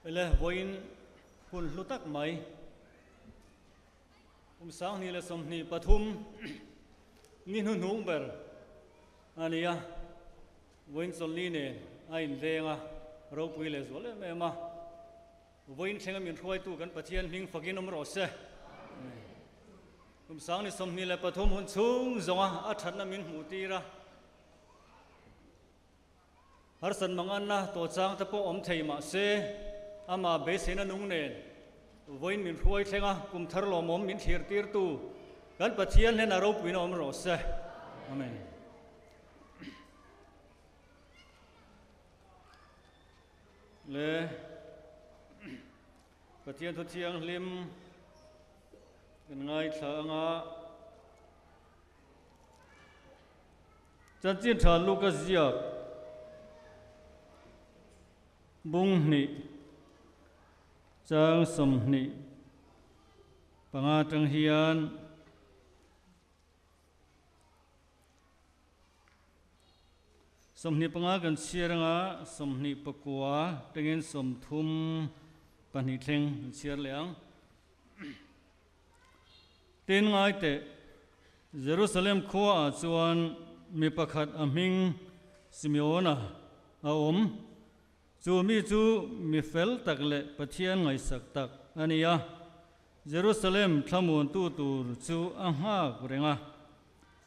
le voin hun lutak mai sang ni le som ni pathum ni nu nung ber ania voin sol ni ne ain lenga ro pui le zol me ma voin thenga min thoi tu kan pathian hing fakin om ro se sang ni som ni le pathum hun chung zonga a that na min mu ti ra har san mangan na to chang ta po om thei ma se ama be se na nung ne voin min thoi thenga kum thar lo mom min thir tir tu kan pathian hen aro pui na om ro se amen le pathian thu thiang lim kan ngai thanga chan chin tha Lucas ziak bung ni chang som ni panga tang hian som ni panga kan chiaranga som ni pakua tengin som thum pani thleng chiar leang tin ngai te Jerusalem khua a chuan mi pakhat a hming Simeona a om chu mi chu mi fel tak le pathian ngai sak tak ania Jerusalem thlamun tu tur chu a nga kurenga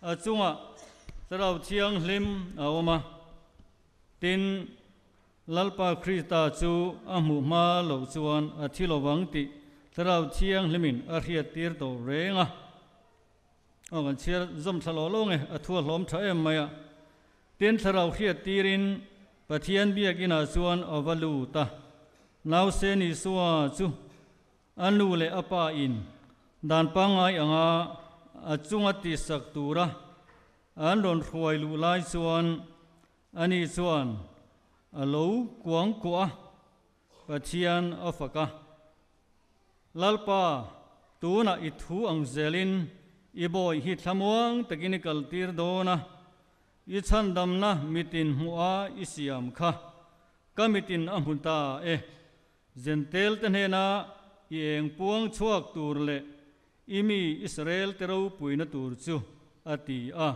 a chunga tarau thiang hlim a oma tin lalpa Krista chu a mu ma lo chuan a thilo wangti tarau thiang hlimin a riat tir to renga kan chiar zom thalo lo nge a thua hlom tha em maya tin tarau riat tirin pathian biakina chuan avalu ta nau se ni suwa chu anu le apa in dan pangai anga achunga ti sak tura an ron khoi lu lai chuan ani chuan alo kuang kwa pathian afaka lalpa tuna I thu ang zelin I boy hi thamuang takini kaltir dona I chandam na mitin hua I siam kha kamitin amhunta zentel tanhena I eng puang chuak tur le imi Israel tero puina tur chu ati a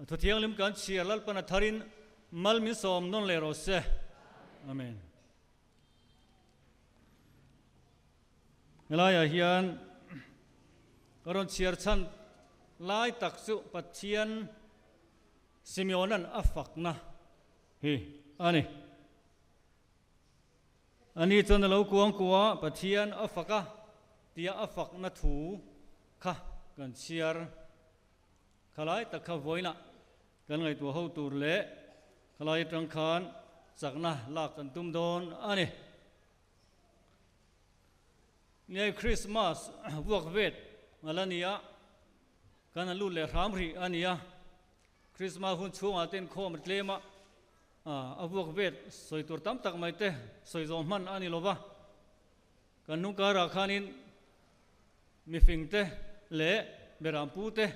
thothiang lim kan chia lal pana tharin mal mi som non le ro se amen elaya hian karon chiar chan lai tak chu pathian Simeonan afakna hi ani chon lo kuang kwa pathian afaka tia afakna thu kha kan chiar khalai takha voina kan ngai tu ho tur le khalai tang khan chakna lak kan tum don ani nei Christmas buak vet malania kan lu le ramri ania Christmas hun chunga ten khom tlema abuak vet soi tur tam tak mai te soi zom man ani lova kan nu kara khanin mi fing te le beram pu te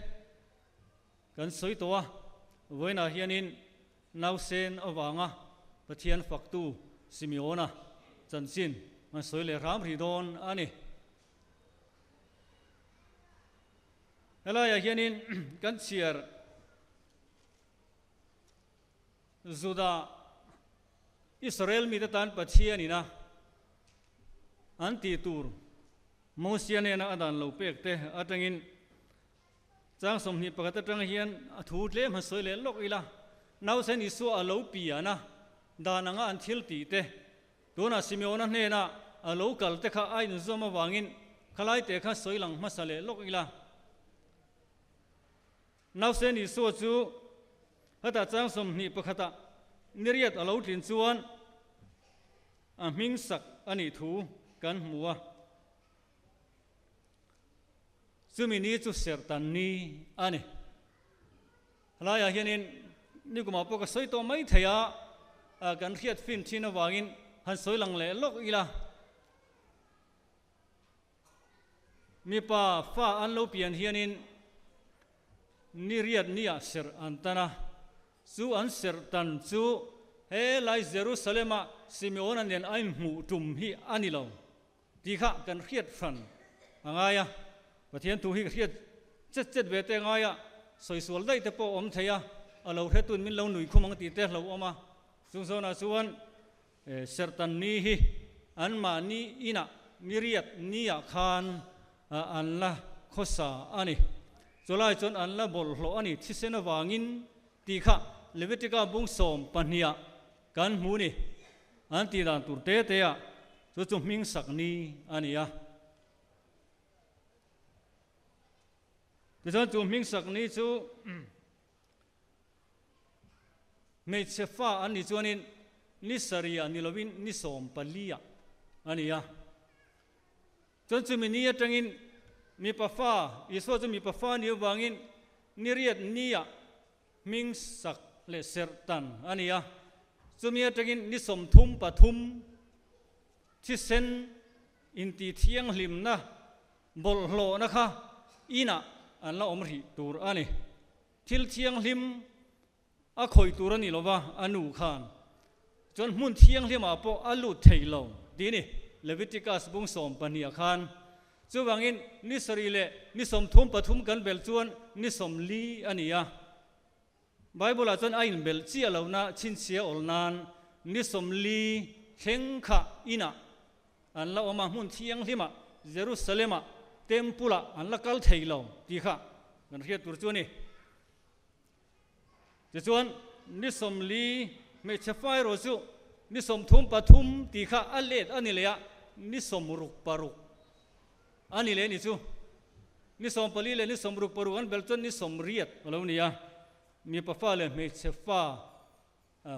kan soi towa voina hianin nausen awanga pathian faktu Simeona chanchin ma soi le ram ri don ani helaya hianin kan chiar Juda Israel mi tan pathian ina anti tur Mosian ena adan lo pek te atangin chang som ni pakata tang hian athu tle ma soi le lok ila nau sen isu a lo piana dananga an thil ti te tuna Simeona hne na a lo kal te kha ai nu zoma wangin khalai te kha soilang masale lok ila nau sen isu chu hata chang som ni pakhata niriat alo tin chuan a hming sak ani thu kan muwa chumi ni chu sertan ni ani halaya hianin ni kuma poka soi to mai theya kan riat fin thina wangin han soilang le lok ila mi pa fa an lo pian hianin ni riat nia ser antana chu an ser tan chu เฮไลเยรูซาเล็มซิเมโอนนั่นเองไอ้หมู่จุ่มฮีอันนี้เราดีข้ากันเครียดฟันอะไรอ่ะประเทศทูฮีเครียดเจ็ดเวทยังไงอ่ะสวยสวยได้แต่พออมเทียเราเทตุนมินเราหนุ่ยคุ้มมังตีเตะเราออกมาส่วนส่วนเสตันนี้ฮีอันมานี้อินะนิริยตนี้อาคารอันละข้อสาอันนี้จุลายจนอันละบอลโลอันนี้ที่เสนวางินตีข้าเลวิติกาบุงสมปัญญากันหูนี่อันตีดานตุเตเตะจุมิงสักนี้อันนี้อ่ะดิฉันจุมิงสักนี้จูไม่เชฟ้าอันนี้จวนนี้นิสรีอันนี้เราวินนิสมปัลลีอ่ะอันนี้อ่ะจนจุมินี้จังอินมีปะฟ้าอิสวาจะมีปะฟ้านี้วางินนิเรียดนี้อ่ะมิงสักเลเซอร์ตันอันนี้อ่ะจุมีจังอินนิสมทุมปะทุมที่เซนอินตีเทียงลิมนะบอลโลนะคะอีน่ะอันละอมริตูร์อันนี้ทิลเทียงลิมอาคอยตูร์นี่หรอวะอนุขานจนมุนเทียงลิมอาปออัลลุเทยลงดีนี่เลวิติกัสบุงสมปนียขานจู่วังอินนิสรีเลนิสมทุมปทุมกันเบลจวนนิสมลีอันนี้อ่ะไบเบิลจนไอ้เบลเจียเหล่านั้นชินเสียอลนานนิสมลีเข่งขะอีน่ะอันละอมามุนเทียงลิมเยรูซาเล็มเต็มปุระอันละกัลเทยลงดีค่ะกันเรียกตัวจวนนี่จวนนิสมลีไม่ใช่ไฟโรซุนิสมทุมปทุมตีข้าอัลเลดอันนี้เลยอะนิสมรุกปารุกอันนี้เลยนี่จูนิสมปลีเลยนิสมรุกปารุกอันเบลจนนิสมเรียดอะไรนี่อะมีปะฟ้าเลยไม่ใช่ฟ้า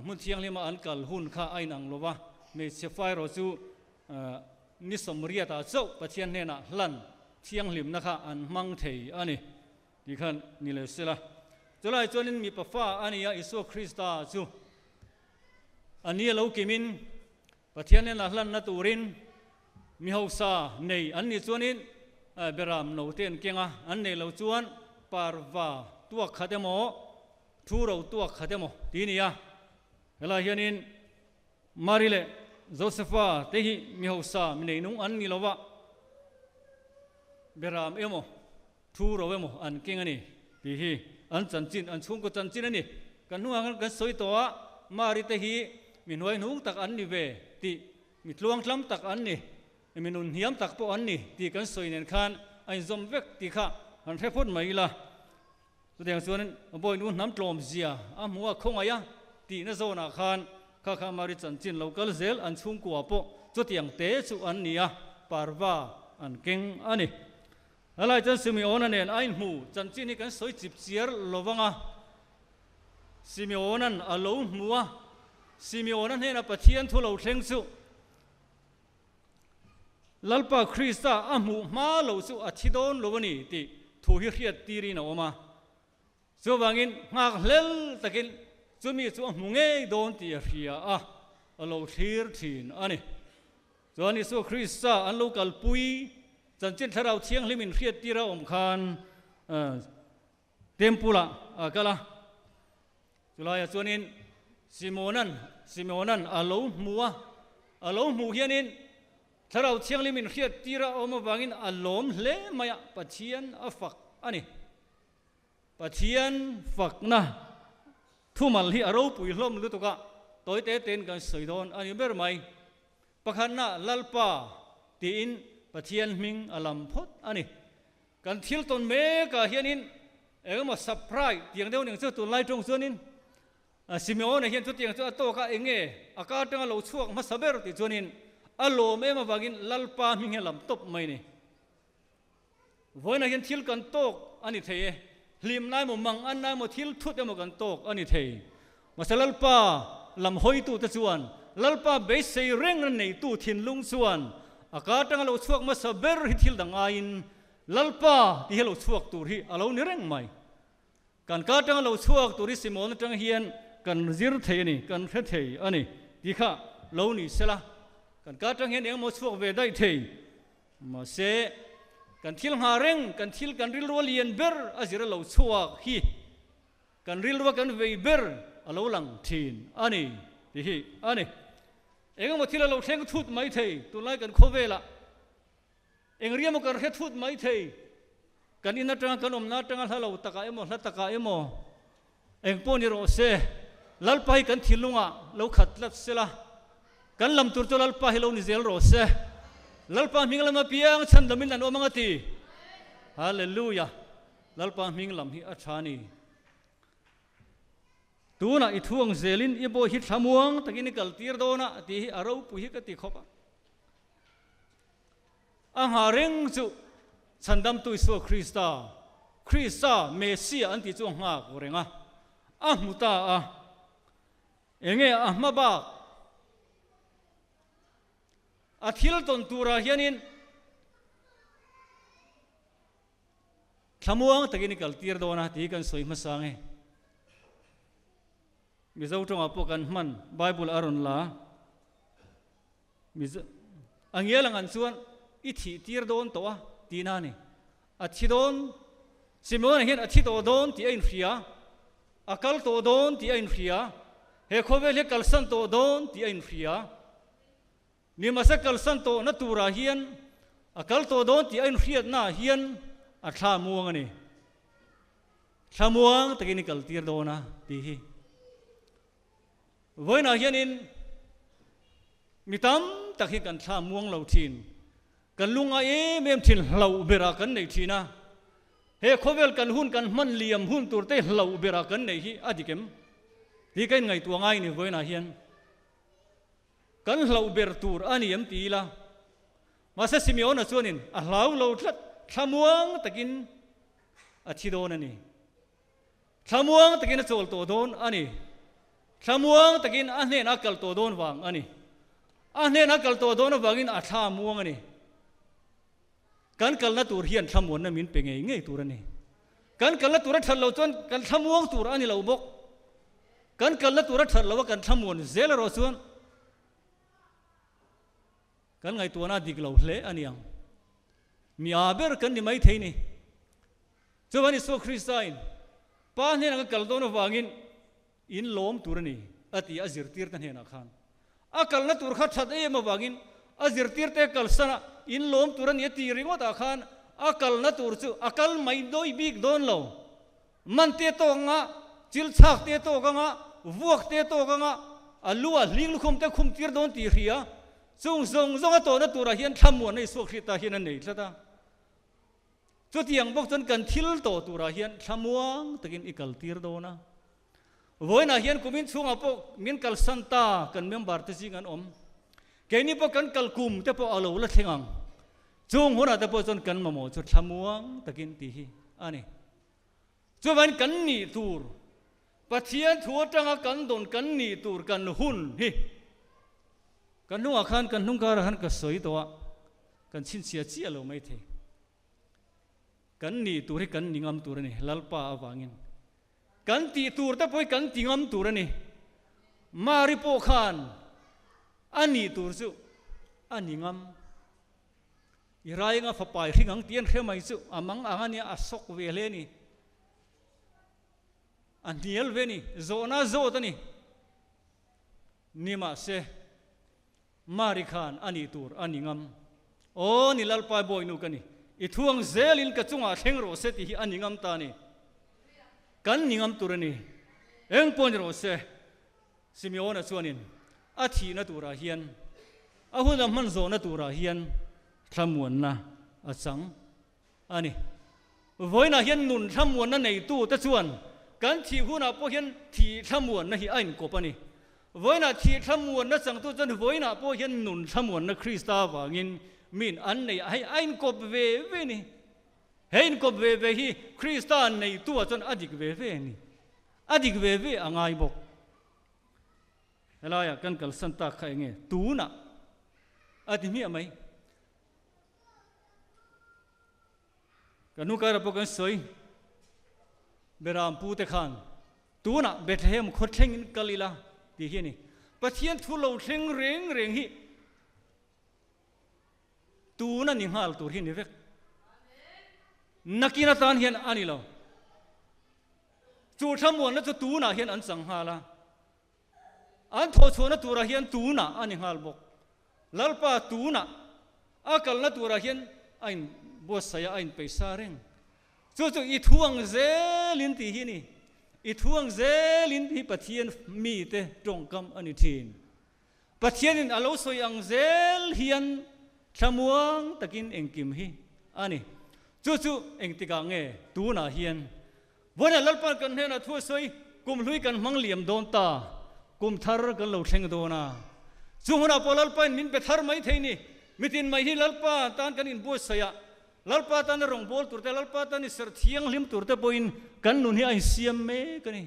มุนเทียงเลยมาอันกัลหุ่นข้าไอ้นังโลวะไม่ใช่ไฟโรซุนิสมเรียดอาเจ้าปะเทียนเนี่ยนะลันเทียงลิมนะคะอันมังเทยอันนี้ดีขันนี่เลยสิละจุลายจวนนี้มีปะฟ้าอันนี้อิสุคริสต์จูอันนี้เรากิมินปะเทียนเนี่ยนะลันนัตูรินมีฮาวซาในอันนี้จวนนี้เบรามโนเตียนเก่งอ่ะอันนี้เราจวนปาร์วาตัวขัดเมอทูเราตัวขัดเมอทีนี้อ่ะเวลาเฮียนินมาริเลโจเซฟาเตหิมีฮาวซามีในนุ่งอันนี้เราว่าเบรามเอโมทูเราเอโมอันเก่งอันนี้ทีฮีอันจันจินอันชุ่มก็จันจินอันนี้กันนุ่งอันกันสวยตัวมาริเตหิมีหน่วยนุ่งตักอันนี้เวทีมีลวงล้ำตักอันนี้มีนุ่นเหียมตักปออันนี้ที่กันสวยเนี่ยขันไอ้จอมเวกที่ข้าอันเทพุทธไม่ละแสดงส่วนนั้นบ่อยนุ่นน้ำตรมเสียมัวคงอะไรที่นั่นโซนาขันข้ามาริจันจินเราก็เซลอันชุ่มกัวปอจุดอย่างเตะสุอันนี้ปาร์วาอันเก่งอันนี้อะไรจันซิมิโอนันเนี่ยไอ้หมูจันจินนี่กันสวยจิบเสียร์ลวังซิมิโอนันอโลมัวซิมิโอนันเนี่ยปะเทียนทุเราเทงสุลัลปะคริสต์อามูมาโลสุอาทิโดนโลวนี่ที่ทูฮิเรียดตีรีนออกมาส่วนบางอินหากเล่ลตะกินจะมีส่วนมุงเอโดนตีเรียโลทีร์ทีนอันนี้ส่วนนี้ส่วนคริสต์อันโลกัลปุยจันจินถ้าเราเที่ยงลิมินเรียดตีเราอมคานเต็มปุระก็ละจุลายส่วนนี้ซิโมนันอโลมัวเฮียนินถ้าเราเที่ยงลิมินเรียดตีเราอมบางอินอารมณ์เล่มายปะเทียนฝักอันนี้ปะเทียนฝักนะทุ่มที่อารมณ์ปุยล้มหรือตัวก็ตัวเต้นกันสวยโดนอันนี้เบอร์ไม่ปะขันน่ะลัลปาตีนปะเทียนมิงอลัมพดอันนี้กันทิลตนเมกะเฮียนินมาสับไพร์เตียงเดียวหนึ่งเสื้อตัวไล่ตรงส่วนนี้ซิเมโอเนี่ยเฮียนตัวเตียงตัวโตก็เองอากาศตั้งเราช่วงมาสับเบอร์ติส่วนนี้อารมณ์มาบากินลัลปามิงเฮลัมตบไม่นี่วันนั้นเห็นทิลกันโตกอันนี้เทลิมนายมุมังอันนายมุทิลทุดเอมกันโตกอันนี้เทมาสลัลปาลำหอยตู้ตะส่วนลัลปาเบสเซเร่งนั่นในตู้ทินลุงส่วนอากาศตั้งเราช่วงมาสับเบอร์ฮิทิลดังอินลัลปาที่เราช่วงตัวที่เราเนี่ยเร่งไม่การการตั้งเราช่วงตัวที่ซิโมนตั้งเฮียนกันซิร์เทนี่กันเทเทอันนี้ที่ข้าเรานี่เสละกันการจังเห็นเองมาช่วยเวได้ทีมาเสกันทิลหาเร่งกันทิลกันริลวเลียนเบอร์อาศัยเราช่วยฮีกันริลวกันเวเบอร์เราหลังทีนอันนี้ thì hi ani eng mo thila lo thleng thut mai thei tu lai kan khovela eng riam kar he thut mai thei kan ina tanga kan om na tanga halo taka emo hla taka emo eng poni ro se lalpai kan thilunga lo khat lat sela kan lam tur to lalpa hi lo ni zel ro se lalpa minglama piang chan damin an omangati hallelujah lalpa minglam hi athani tuna i thuang zelin i bo hi thamuang takini kaltir dona ti hi aro pu hi ka ti khopa a ha reng chu chandam tu so Krista Mesia anti chu nga ko renga a muta a enge a maba a thil ton tura hianin thamuang takini kaltir dona ti kan soi masange mizo tonga pokan man Bible aron la mizo angelang an chuan i thi tir don to a tina ni a thi don Simon hian a thi to don ti ein fria akal to don ti ein fria he khovel he kalsan to don ti ein fria ni masa kalsan to na tura hian akal to don ti ein fria na hian a tha muang ani thamuang takini kaltir dona ti hi voina hianin mitam takhi kan tha muang lo thin kan lunga mem thin hlo bera kan nei thina he khovel kan hun kan man liam hun turte hlo bera kan nei hi adikem hi kan ngai tu ngai ni voina hian kan hlo ber tur ani em ti la masa Simeon a chuanin a hlau lo thlat thamuang takin a thidon ani thamuang takin a chol to don ani thamuang takin a hnen akal to don wang ani a hnen akal to don wangin a tha muang ani kan kal na tur hian thamuan na min pengei ngei tur ani kan kal na tur thal lo chon kan thamuang tur ani lo bok kan kal na tur thal lo kan thamuan zel ro chuan kan ngai tu na dik lo hle aniang mi aber kan ni mai theini chuwani so Christain pa hnen ka kal don wangin in lom turani ati azir tir tan hena khan akal na tur kha that e ma wangin azir tir te kal sana in lom turani ti ringo ta khan akal na tur chu akal mai doi big don lo man te to nga chil chak te to ga nga vuak te to ga nga alua ling khum te khum tir don ti ria chung zong zong to na tura hian thamuan nei so khita hian nei thata chu tiang bok chon kan thil to tura hian thamuang takin ikal tir do na voina hian kumin chunga po min kal santa kan member te jing an om keini po kan kal kum te po alo la thengang chung hona te po chon kan mamo chu thamuang takin ti hi ani chuwan kan ni tur pathian thu tanga kan don kan ni tur kan hun hi kan nu akhan kan nung kar han ka soi to kan chin sia chi alo mai the kan ni tur hi kan ningam tur ni lalpa awangin kan ti tur ta poi kan tingam tur ani mari po khan ani tur chu aningam irai nga fapai ringang tian khemai chu amang angania asok vele ni aniel veni zona zo tani nima se mari khan ani tur aningam o ni lalpa boy nu kani i thuang zelin ka chunga thleng ro se ti hi aningam ta ni kan ningam turani eng pon ro se Simeon a chuanin a thi na tura hian a huna man zo na tura hian thamuan na a chang ani voina hian nun thamuan na nei tu ta chuan kan thi huna po hian thi thamuan na hi ain ko pani voina thi thamuan na chang tu chan voina po hian nun thamuan na Krista wangin min an nei ai ain ko ve ve ni hein ko ve ve hi Krista nei tu chan adik ve ve ni adik ve ve angai bok helaya kan kal santa khai nge tu na ati mi amai kanu kar pokan soi beram pu te khan tu na Bethlehem khotheng in kalila ti hi ni pathian thu lo thleng reng reng hi tu na ni hal tur hi ni vek nakina tan hian ani lo chu thamuan na chu tu na hian an chang hala an tho chona tura hian tu na ani ngal bok lalpa tu na akal na tura hian ain bosaya ain paisa reng chu I thuang zelin ti hi ni I thuang zelin hi pathian mi te tongkam ani thin pathian in alo soi ang zel hian thamuang takin engkim hi ani chu engtika nge tu na hian bona lalpa kan hena thu soi kum hlui kan mang liam don ta kum thar kan lo thleng do na chungna polal pan min pe thar mai theini mitin mai hi lalpa tan kan in bosaya lalpa tan rong bol turte lalpa tan ser thiang lim turte poin kan nun hi ai siam me kani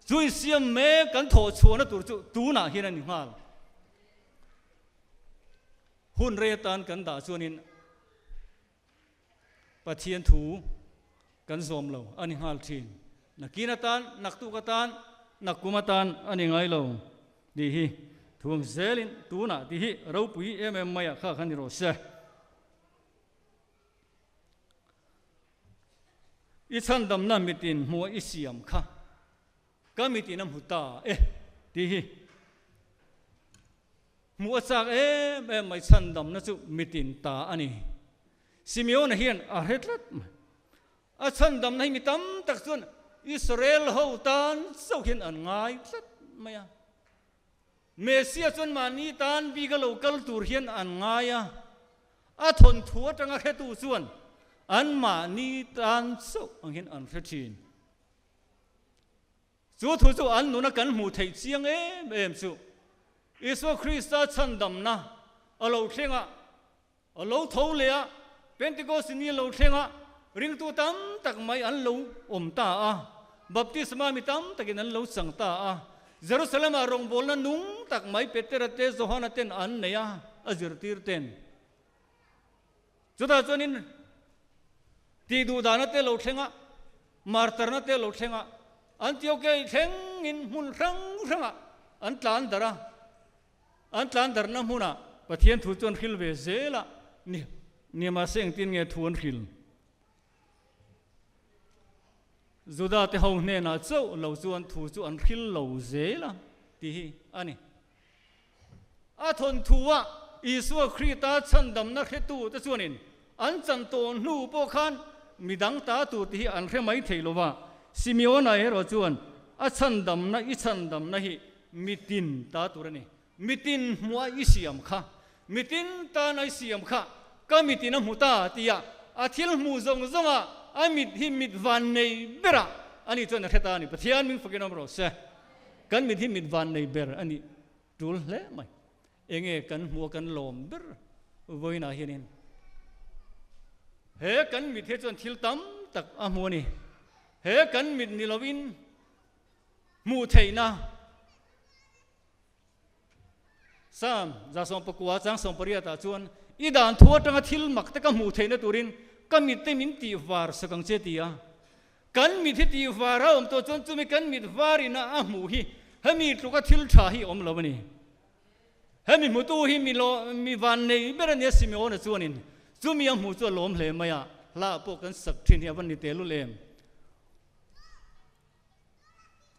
chui siam me kan tho chona tur chu tu na hi na ni ngal hun re tan kan da chuanin pathian thu kan zom lo ani ngal thin nakina tan naktu ka tan nakuma tan ani ngai lo di hi thuang zelin tu na di hi ro pui em maya kha khan ro se I chan dam na mitin mua I siam kha ka mitin am huta ti hi mua chak mai chan dam na chu mitin ta ani Simeon hian a hetlat a chan dam na mi tam tak chun Israel ho tan sau hian an ngai tlat maya Mesia chun mani tan bi ga local tur hian an ngaya a thon thua tanga khetu chuan an ma ni tan so ang hin an phechin chu thu chu an nuna kan mu thei chiang em chu Isu Christa chandam na alo thenga alo tholea Pentecost ni lo thenga ring tu tam tak mai an lo om ta a baptisma mi tam takin an lo sang ta a Jerusalem a rong bol na nung tak mai Peter te Johanna ten an neya azir tir ten chuta chuanin ti du dana te lo thenga martar na te lo thenga Antioche theng in mun rang ranga an tlan dar na huna pathian thu chon khil ve zela ni ma seng tin nge thuan khil Juda te ho ne na chau lo chuan thu chu an khil lo zela ti hi ani a thon thuwa Isu Christa chandam na khetu te chuanin an chan ton hnu po khan midang ta tu ti an khe mai theilowa Simeon a ero chuan a chandam na I chandam na hi mitin ta turani mitin mua I siam kha mitin ta na siam kha ka mitin a muta tia a thil mu zong zonga a mit hi mit van nei bera ani chuan a kheta ni pathian ming fakinom ro se kan mit hi mit van nei ber ani tul hle mai enge kan mu kan lom ber voina hianin he kan mit he chuan thil tam tak a mu ni he kan mit ni lovin mu theina sam za som pakwa chang som paria ta chuan I dan thua tanga thil mak te ka mu theina turin ka mit te min ti var sakang che tia kan mit hi ti var om to chon chumi kan mit varina a mu hi hemi tlu ka thil tha hi om lovani hemi mu tu hi mi van nei berania Simeon a chuanin chumi a mu chu lom hle maya la po kan sak thin hi awan ni te lu lem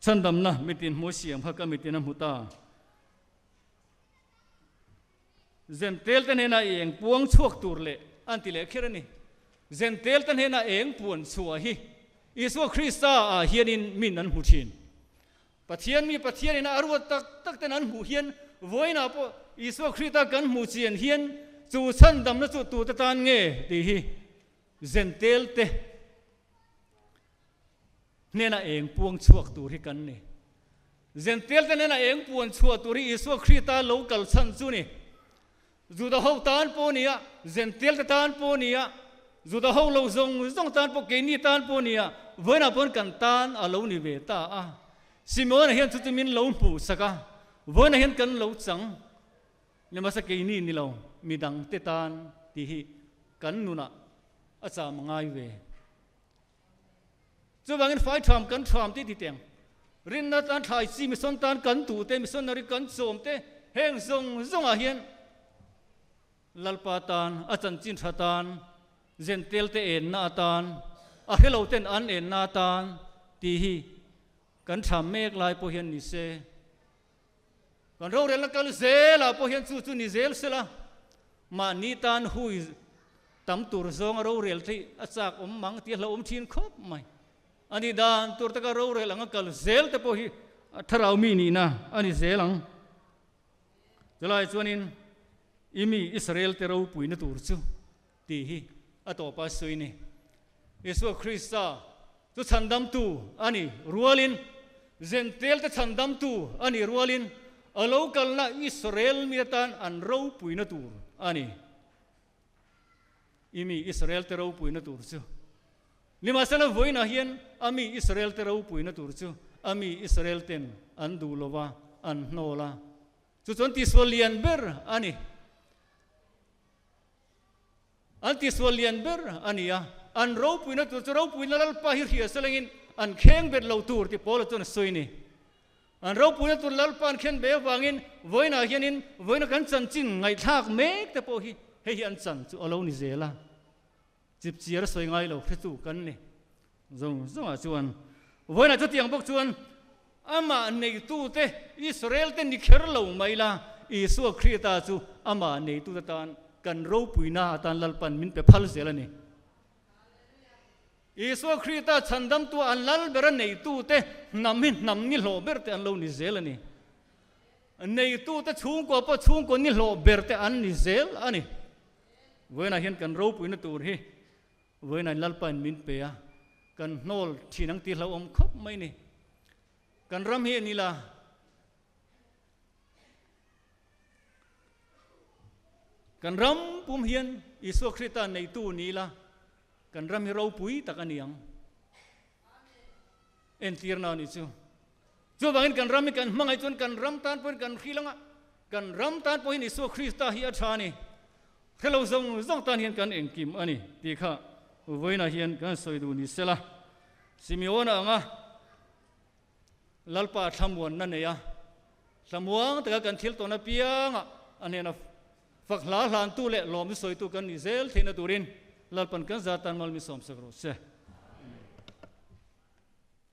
chandam na mitin mu siam kha ka mitin a muta Zentel tan hena eng puang chuak tur le anti le kherani Zentel tan hena eng puan chua hi Isu Christa a hianin min an hu thin pathian in arwa tak ten an hu hian voina po Isu Christa kan mu chian hian chu chandam na chu tu ta tan nge ti hi Zentel te nena eng puang chuak tur hi kan ni Zentel te nena eng puan chuak tur hi Isu Christa local chan chu ni Juda ho tan po niya Zentel te tan po niya Juda ho lo zong tan po ke ni tan po niya voina pon kan tan a lo ni ve ta a Simeon hian chu min lo pu saka voina hian kan lo chang le ma sa ke ni lo midang te tan ti hi kan nuna a cha mangai ve chu bangin fai tham kan tham ti teng rin na tan thai si mi son tan kan tu te mi son na ri kan som te heng zong a hian lalpatan achan chin thatan Zentel te en na tan a hello ten an en na tan ti hi kan tham mek lai po hian ni se còn râu rel là cái dễ là po hiện chu ni dễ sẽ là mà ni tan hui tắm tur zong râu rel thì achak mang ti lo thin khop mai ani dan tur ta ka râu rel ang kal zel te po hi tharau mi ni na ani zelang jalai chuanin imi Israel te rau pui na tur chu ti hi atopa sui ni Yesu Christa chu chandam tu ani rualin zentel te chandam tu ani rualin alo kalna Israel mi tan an rau pui na tur ani imi Israel te rau pui na tur chu lima sana voina hian ami Israel te rau pui na tur chu ami Israel ten an du lova an hnola chu chon ti solian ber ani anti-swalian ber ania an rau puina tu rau puina lal pahir hi selengin an kheng bet lo tur ti pol chon soini an rau puina tu lal pan khen be wangin voina hianin voina kan chan chin ngai thak mek te po hi hei an chan chu alo ni zela chip chiar soi ngai lo khe chu kan ni zong a chuan voina chu tiang bok chuan ama nei tu te Israel te ni kher lo mai la Isu Krista chu ama nei tu tan kan rau puina tan lalpan min pe phal zelani Isu Krista chandam tu an lal ber nei tu te nam ni lo ber te an lo ni zelani nei tu te chung ko ni lo ber te an ni zel ani voina hian kan rau puina tur hi voina lalpan min pe a kan nol thinang ti lo khop mai ni kan ram hi ni la kan ram pum hian Isu Krista nei tu ni la kan ram hi rau pui tak aniang en tir na ni chu bangin kan ram kan mangai chon kan ram tan pon kan khilanga kan ram tan po hin Isu Krista hi a thani hello zong tan hian kan engkim ani ti kha voina hian kan soidu ni sela Simeona anga lalpa thamwan na neya thamwang ta kan thil to na pianga anena fakla hlan tu le lom soi tu kan ni zel thina turin lalpan kan zatan mal mi som sakro se